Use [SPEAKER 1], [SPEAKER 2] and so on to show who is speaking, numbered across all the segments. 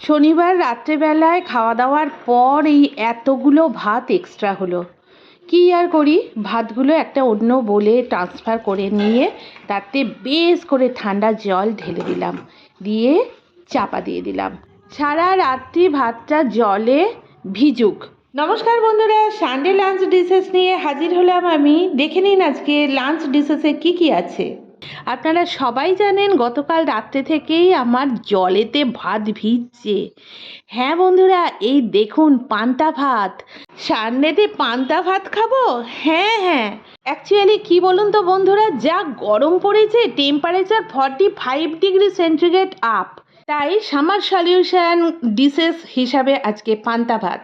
[SPEAKER 1] শনিবার রাত্রেবেলায় খাওয়া দাওয়ার পর এই এতগুলো ভাত এক্সট্রা হলো। কী আর করি, ভাতগুলো একটা অন্য বলে ট্রান্সফার করে নিয়ে তাতে বেশ করে ঠান্ডা জল ঢেলে দিলাম, দিয়ে চাপা দিয়ে দিলাম। সারা রাত্রি ভাতটা জলে ভিজুক। নমস্কার বন্ধুরা, সানডে লাঞ্চ ডিশেস নিয়ে হাজির হলাম আমি। দেখে নিন আজকে লাঞ্চ ডিশেসে কি আছে। আপনারা সবাই জানেন গতকাল রাত্রে থেকেই আমার জলেতে ভাত ভিজছে। হ্যাঁ বন্ধুরা, এই দেখুন পান্তা ভাত। সানডেতে পান্তা ভাত খাবো? হ্যাঁ, অ্যাকচুয়ালি কি বলুন তো বন্ধুরা, যা গরম পড়েছে, টেম্পারেচার 45 ডিগ্রি সেন্টিগ্রেড আপ, তাই সামার সলিউশন ডিশেস হিসাবে আজকে পান্তা ভাত।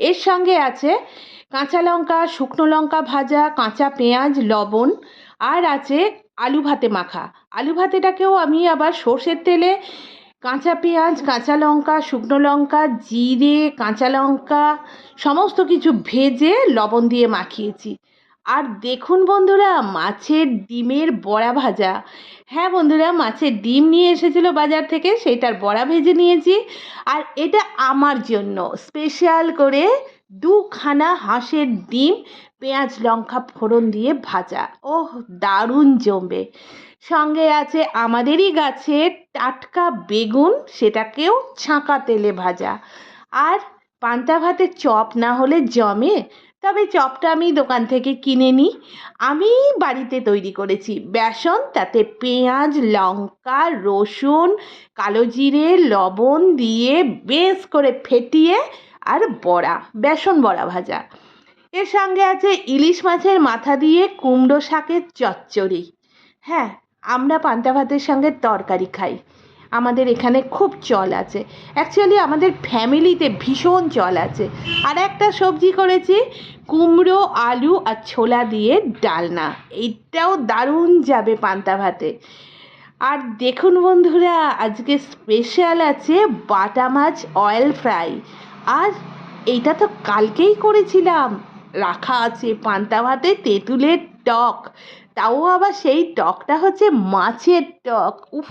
[SPEAKER 1] এর সঙ্গে আছে কাঁচা লঙ্কা, শুকনো লঙ্কা ভাজা, কাঁচা পেঁয়াজ, লবণ, আর আছে আলু ভাতে মাখা। আলু ভাতেটাকেও আমি আবার সর্ষের তেলে কাঁচা পেঁয়াজ, কাঁচা লঙ্কা, শুকনো লঙ্কা, জিরে, কাঁচা লঙ্কা সমস্ত কিছু ভেজে লবণ দিয়ে মাখিয়েছি। আর দেখুন বন্ধুরা, মাছের ডিমের বড়া ভাজা। হ্যাঁ বন্ধুরা, মাছের ডিম নিয়ে এসেছিলো বাজার থেকে, সেইটার বড়া ভেজে নিয়েছি। আর এটা আমার জন্য স্পেশাল করে দুখানা হাঁসের ডিম পেঁয়াজ লঙ্কা ফোড়ন দিয়ে ভাজা। ওহ, দারুণ জমবে। সঙ্গে আছে আমাদেরই গাছের টাটকা বেগুন, সেটাকেও ছাঁকা তেলে ভাজা। আর পান্তা ভাতে চপ না হলে জমে, তবে চপটা আমি দোকান থেকে কিনে নিই। আমি বাড়িতে তৈরি করেছি। বেসন, তাতে পেঁয়াজ, লঙ্কা, রসুন, কালো জিরে, লবণ দিয়ে বেশ করে ফেটিয়ে, আর বড়া, বেসন বড়া ভাজা। এর সঙ্গে আছে ইলিশ মাছের মাথা দিয়ে কুমড়ো শাকের চচ্চড়ি। হ্যাঁ, আমরা পান্তা ভাতের সঙ্গে তরকারি খাই, আমাদের এখানে খুব চল আছে। অ্যাকচুয়ালি আমাদের ফ্যামিলিতে ভীষণ চল আছে। আর একটা সবজি করেছি, কুমড়ো, আলু আর ছোলা দিয়ে ডালনা। এইটাও দারুণ যাবে পান্তা ভাতে। আর দেখুন বন্ধুরা, আজকে স্পেশাল আছে বাটা মাছ অয়েল ফ্রাই। আর এইটা তো কালকেই করেছিলাম, রাখা আছে পান্তা ভাতে তেঁতুলের টক। তাও আবার সেই টকটা হচ্ছে মাছের টক। উফ,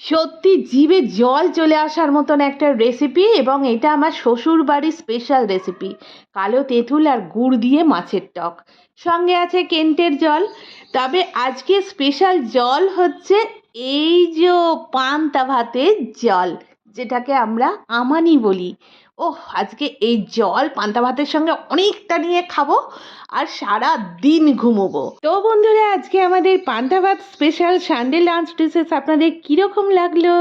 [SPEAKER 1] সত্যি জিভে জল চলে আসার মতন একটা রেসিপি। এবং এটা আমার শ্বশুর বাড়ির স্পেশাল রেসিপি, কালো তেঁতুল আর গুড় দিয়ে মাছের টক। সঙ্গে আছে কেন্টের জল। তবে আজকে স্পেশাল জল হচ্ছে এই যে পান্তা ভাতের জল, যেটাকে আমরা আমানি বলি। ওহ, আজকে এই জল পান্তা ভাতের সঙ্গে অনেকটা নিয়ে খাবো আর সারা দিন ঘুমোবো। তো বন্ধুরা, আজকে আমাদের পান্তা ভাত স্পেশাল সানডে লাঞ্চ ডিশেস আপনাদের কীরকম লাগলো?